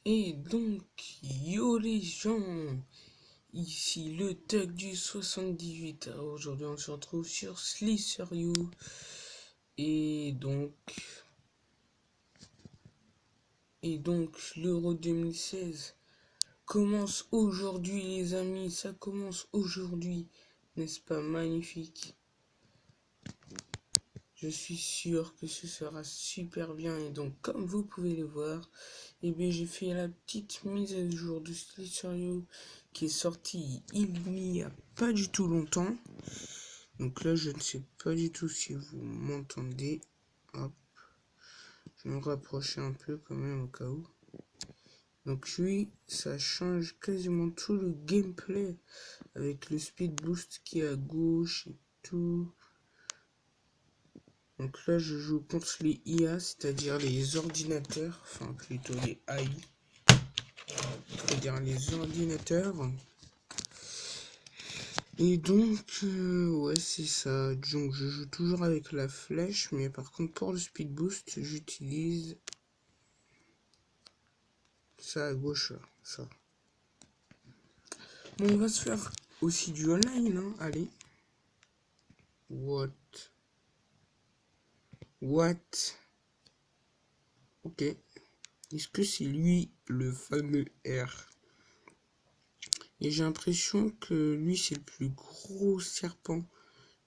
Et donc, yo les gens, ici le Tug du 78. Alors aujourd'hui on se retrouve sur Slicerio. Et donc, l'Euro 2016 commence aujourd'hui les amis, ça commence aujourd'hui, n'est-ce pas magnifique? Je suis sûr que ce sera super bien et donc comme vous pouvez le voir, eh bien j'ai fait la petite mise à jour de Slicerio qui est sortie il n'y a pas du tout longtemps. Donc là je ne sais pas du tout si vous m'entendez. Hop. Je vais me rapprocher un peu quand même au cas où. Donc oui, ça change quasiment tout le gameplay avec le speed boost qui est à gauche et tout. Donc là, je joue contre les IA, c'est-à-dire les ordinateurs, enfin plutôt les AI, c'est-à-dire les ordinateurs. Et donc, ouais, c'est ça. Donc, je joue toujours avec la flèche, mais par contre, pour le speed boost, j'utilise ça à gauche, là, ça. Bon, on va se faire aussi du online, hein, allez. What? Ok. Est-ce que c'est lui, le fameux R? Et j'ai l'impression que lui, c'est le plus gros serpent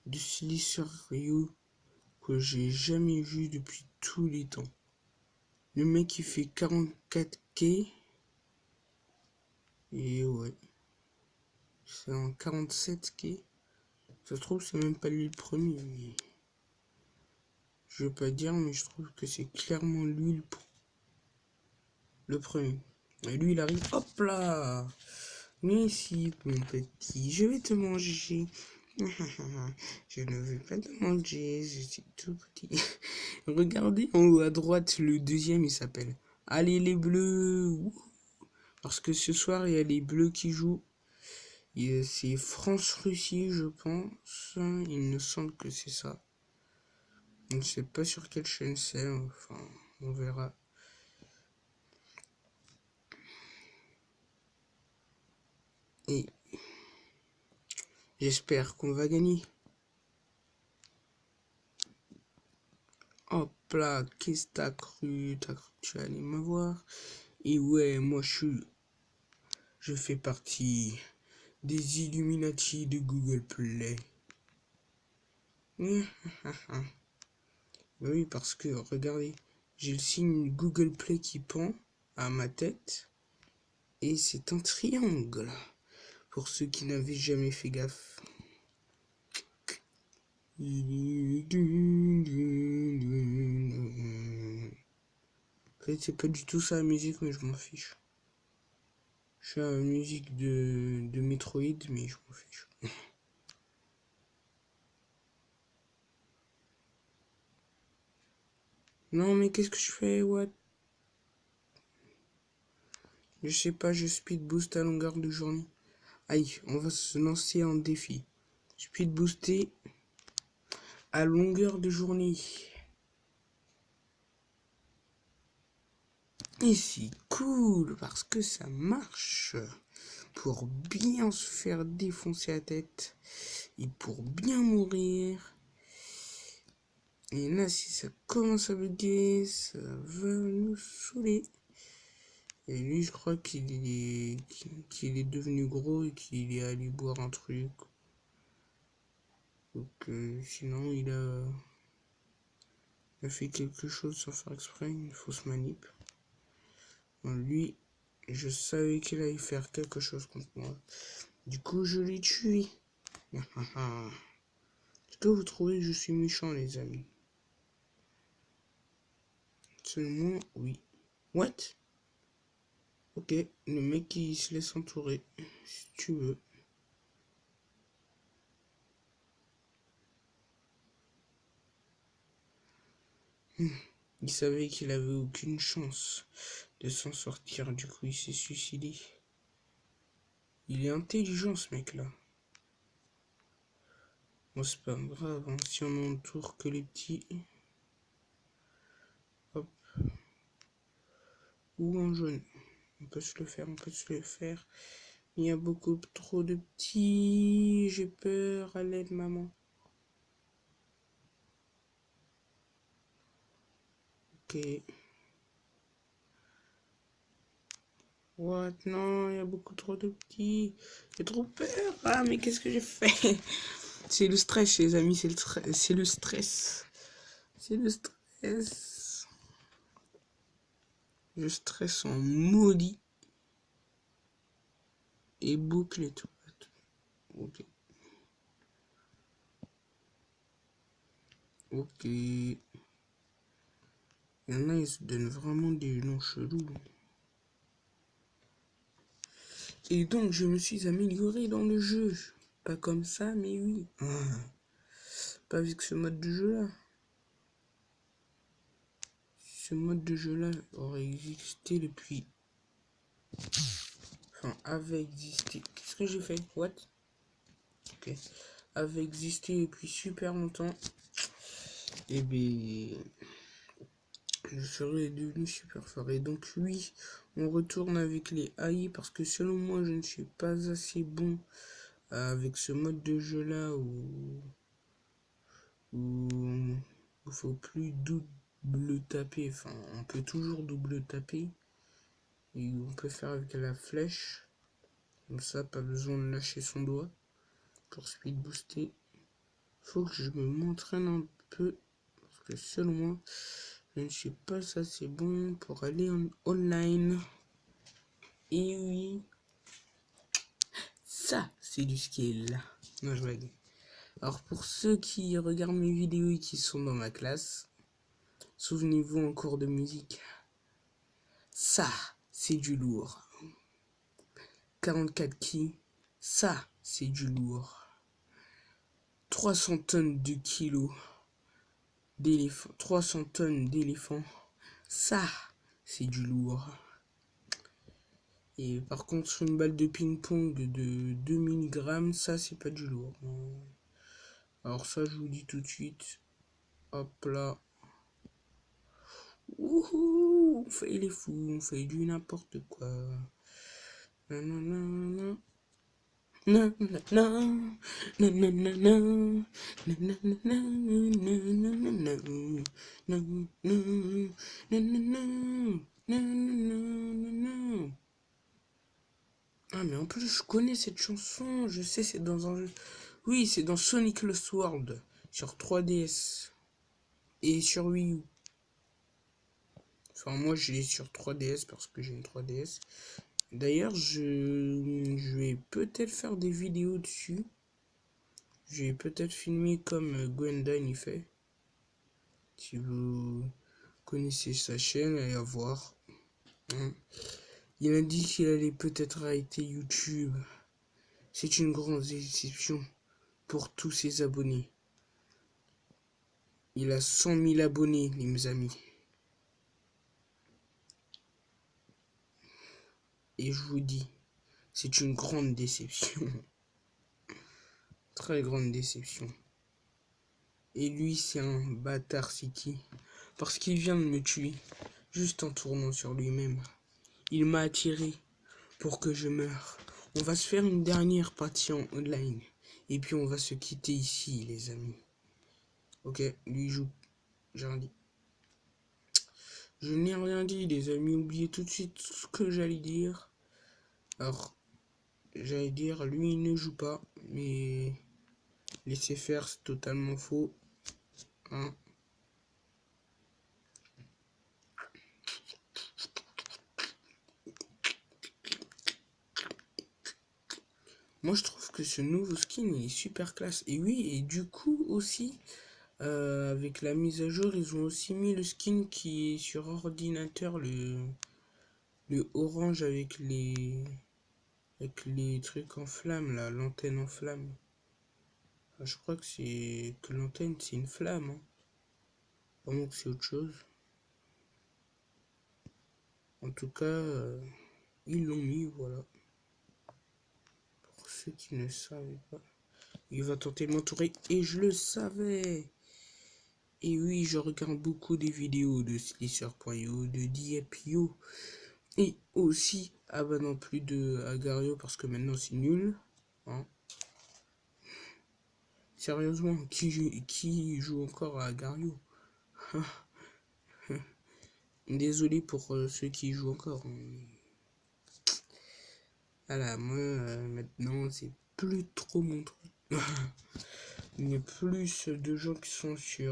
de Slicerio que j'ai jamais vu depuis tous les temps. Le mec, il fait 44K. Et ouais. C'est en 47K. Ça se trouve, c'est même pas lui le premier. Mais... je veux pas dire, mais je trouve que c'est clairement lui le premier. Et lui, il arrive. Hop là! Mais si, mon petit, je vais te manger. Je ne veux pas te manger, je suis tout petit. Regardez en haut à droite, le deuxième, il s'appelle Allez les Bleus. Parce que ce soir, il y a les Bleus qui jouent. C'est France-Russie, je pense. Il me semble que c'est ça. Je ne sais pas sur quelle chaîne c'est. Enfin, on verra. Et j'espère qu'on va gagner. Hop là, qu'est-ce que t'as cru? T'as cru que tu allais me voir? Et ouais, moi je fais partie des Illuminati de Google Play. Bah oui, parce que regardez, j'ai le signe Google Play qui pend à ma tête. Et c'est un triangle. Pour ceux qui n'avaient jamais fait gaffe. En fait, c'est pas du tout ça la musique, mais je m'en fiche. Je suis à la musique de Metroid, mais je m'en fiche. Non, mais qu'est-ce que je fais, what? Je sais pas, je speed boost à longueur de journée. Aïe, on va se lancer en défi. Speed booster à longueur de journée. Et c'est cool parce que ça marche. Pour bien se faire défoncer la tête et pour bien mourir. Et là, si ça commence à bugger, ça va nous saouler. Et lui, je crois qu'il est devenu gros et qu'il est allé boire un truc. Donc, sinon, il a fait quelque chose sans faire exprès, une fausse manip. Bon, lui, je savais qu'il allait faire quelque chose contre moi. Du coup, je l'ai tué. Est-ce que vous trouvez que je suis méchant, les amis? Seulement, oui. What? Ok, le mec il se laisse entourer, si tu veux. Il savait qu'il avait aucune chance de s'en sortir, du coup il s'est suicidé. Il est intelligent ce mec là. Bon c'est pas grave, hein, si on entoure que les petits. Hop. Ou un jaune. On peut se le faire, on peut se le faire. Il y a beaucoup trop de petits. J'ai peur. À l'aide, maman. Ok. What? Non, il y a beaucoup trop de petits. J'ai trop peur. Ah, mais qu'est-ce que j'ai fait? C'est le stress, les amis. C'est le stress. C'est le stress. C'est le stress. Je stresse en maudit. Et boucle et tout. Ok. Ok. Il y en a, ils se donnent vraiment des noms chelous. Et donc, je me suis amélioré dans le jeu. Pas comme ça, mais oui. Pas avec ce mode de jeu-là. Ce mode de jeu-là aurait existé depuis... Enfin, avait existé... Qu'est-ce que j'ai fait? What? Ok. Avait existé depuis super longtemps. Et bien... Je serais devenu super fort. Et donc, oui, on retourne avec les AI parce que selon moi, je ne suis pas assez bon avec ce mode de jeu-là où il faut plus double taper. Enfin, on peut toujours double taper. Et on peut faire avec la flèche. Comme ça, pas besoin de lâcher son doigt. Pour speed booster. Faut que je m'entraîne un peu. Parce que selon moi, je ne suis pas assez bon pour aller en online. Et oui. Ça, c'est du skill. Non, je blague. Alors, pour ceux qui regardent mes vidéos et qui sont dans ma classe, souvenez-vous en cours de musique. Ça, c'est du lourd. 44 ki, ça, c'est du lourd. 300 tonnes de kilos d'éléphants. 300 tonnes d'éléphants, ça, c'est du lourd. Et par contre, une balle de ping-pong de 2000 grammes, ça, c'est pas du lourd. Alors ça, je vous dis tout de suite. Hop là. Wouhou, on fait les fous, on fait du n'importe quoi. Nanana. Ah mais en plus je connais cette chanson, je sais c'est dans un jeu. Oui, c'est dans Sonic Lost World sur 3DS et sur Wii U. Enfin moi je l'ai sur 3DS parce que j'ai une 3DS. D'ailleurs je vais peut-être faire des vidéos dessus. Je vais peut-être filmer comme Gwendan y fait. Si vous connaissez sa chaîne, allez la voir. Il a dit qu'il allait peut-être arrêter YouTube. C'est une grande déception pour tous ses abonnés. Il a 100 000 abonnés, mes amis. Et je vous dis, c'est une grande déception. Très grande déception. Et lui, c'est un bâtard City. Parce qu'il vient de me tuer. Juste en tournant sur lui-même. Il m'a attiré pour que je meure. On va se faire une dernière partie en online. Et puis on va se quitter ici, les amis. Ok, lui joue. J'ai rien dit. Je n'ai rien dit, les amis. Oubliez tout de suite ce que j'allais dire. Alors, j'allais dire, lui il ne joue pas. Mais laissez faire, c'est totalement faux. Hein. Moi je trouve que ce nouveau skin il est super classe. Et oui, et du coup aussi, avec la mise à jour, ils ont aussi mis le skin qui est sur ordinateur, le orange avec les trucs en flamme là, l'antenne en flamme. Enfin, je crois que l'antenne c'est une flamme. Hein. Vraiment que c'est autre chose. En tout cas, ils l'ont mis, voilà. Pour ceux qui ne savaient pas. Il va tenter de m'entourer et je le savais. Et oui, je regarde beaucoup des vidéos de Slicer.io, de Diep.io. Et aussi, ah bah non, plus de Agario parce que maintenant c'est nul. Hein. Sérieusement, qui joue encore à Agario? Désolé pour ceux qui jouent encore. Voilà, moi maintenant c'est plus trop mon truc. Il y a plus de gens qui sont qu'est-ce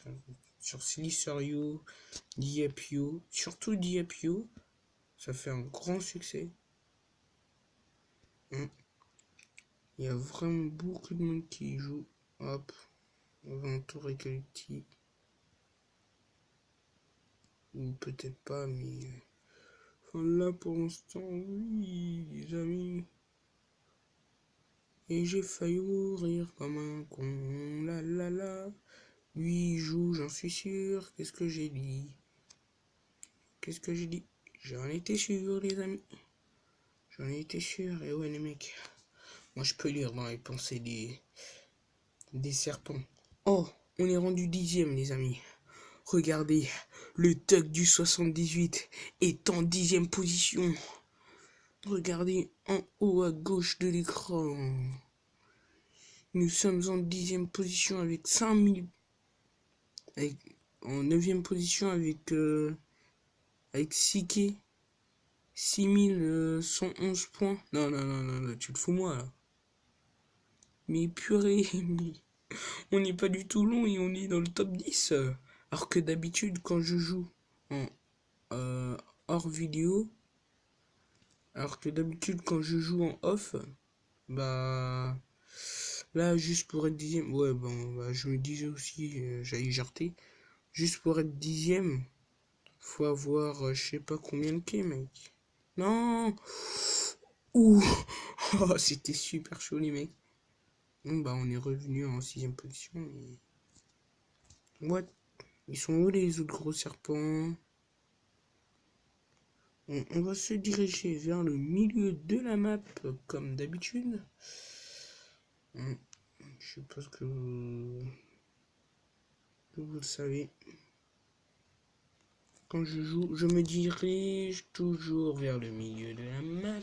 qu'on sur Slicerio, Diapio, surtout Diapio, ça fait un grand succès. Il y a vraiment beaucoup de monde qui y joue. Hop, on va entourer Collecti. Ou peut-être pas, mais là pour l'instant, oui, les amis. Et j'ai failli mourir comme un con, la la la. Lui il joue, j'en suis sûr. Qu'est-ce que j'ai dit? Qu'est-ce que j'ai dit? J'en étais sûr, les amis. J'en étais sûr. Et ouais, les mecs. Moi, je peux lire dans les pensées des serpents. Oh, on est rendu 10e, les amis. Regardez, le Tug du 78 est en 10e position. Regardez en haut à gauche de l'écran. Nous sommes en 10e position avec 5000. En 9e position avec Sike. 6111 points. Non, non, non, non, non, tu te fous moi là. Mais purée, on n'est pas du tout long et on est dans le top 10. Alors que d'habitude, quand je joue en hors vidéo, alors que d'habitude, quand je joue en off, bah là, juste pour être 10e, ouais, bon, bah, je me disais aussi, j'allais jarter, juste pour être 10e, faut avoir je sais pas combien de quais, mec. Non! Ouh! Oh, c'était super chaud, les mecs. Bon, bah, on est revenu en 6e position. Mais... What? Ils sont où les autres gros serpents? On va se diriger vers le milieu de la map, comme d'habitude. Je suppose que vous le savez. Quand je joue, je me dirige toujours vers le milieu de la map.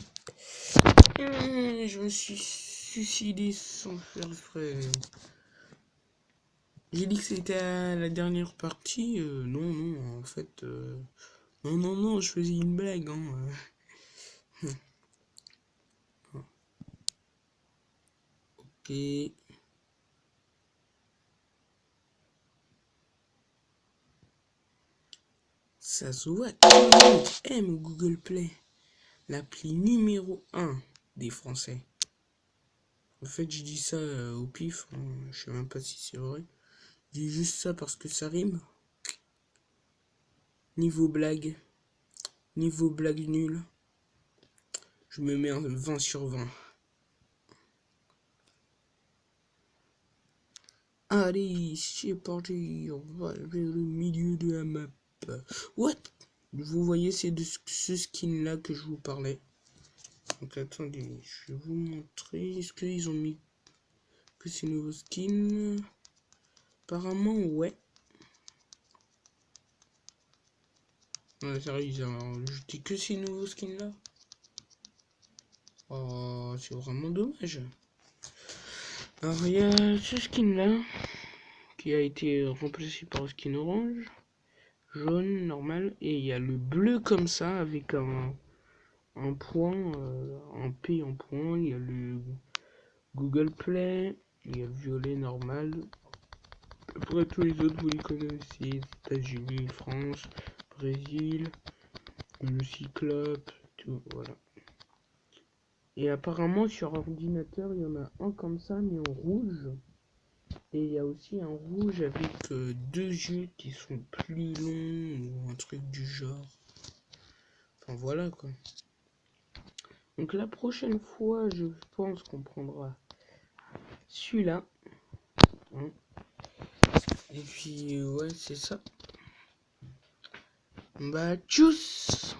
Je me suis suicidé sans faire exprès. J'ai dit que c'était la dernière partie. Non, non, en fait. Non, non, non, je faisais une blague. Hein. Ok. Ça se voit, tout le monde aime Google Play. L'appli numéro 1 des Français. En fait, je dis ça au pif. Hein. Je sais même pas si c'est vrai. Je dis juste ça parce que ça rime. Niveau blague nul, je me mets un 20 sur 20. Allez, c'est parti, on va vers le milieu de la map. What? Vous voyez, c'est de ce skin là que je vous parlais. Donc attendez, je vais vous montrer. Est-ce qu'ils ont mis que ces nouveaux skins? Apparemment, ouais. Ouais, sérieux, ils ont ajouté que ces nouveaux skins là. Oh, c'est vraiment dommage. Alors, il y a ce skin là qui a été remplacé par le skin orange, jaune, normal, et il y a le bleu comme ça avec un point, un P en point, il y a le Google Play, il y a le violet normal. Pour tous les autres, vous les connaissez, États-Unis, France, Brésil, le Cyclope, tout, voilà. Et apparemment sur ordinateur, il y en a un comme ça, mais en rouge. Et il y a aussi un rouge avec 2 yeux qui sont plus longs ou un truc du genre. Enfin voilà quoi. Donc la prochaine fois, je pense qu'on prendra celui-là. Hein. Et puis ouais, c'est ça. Bah tchuss!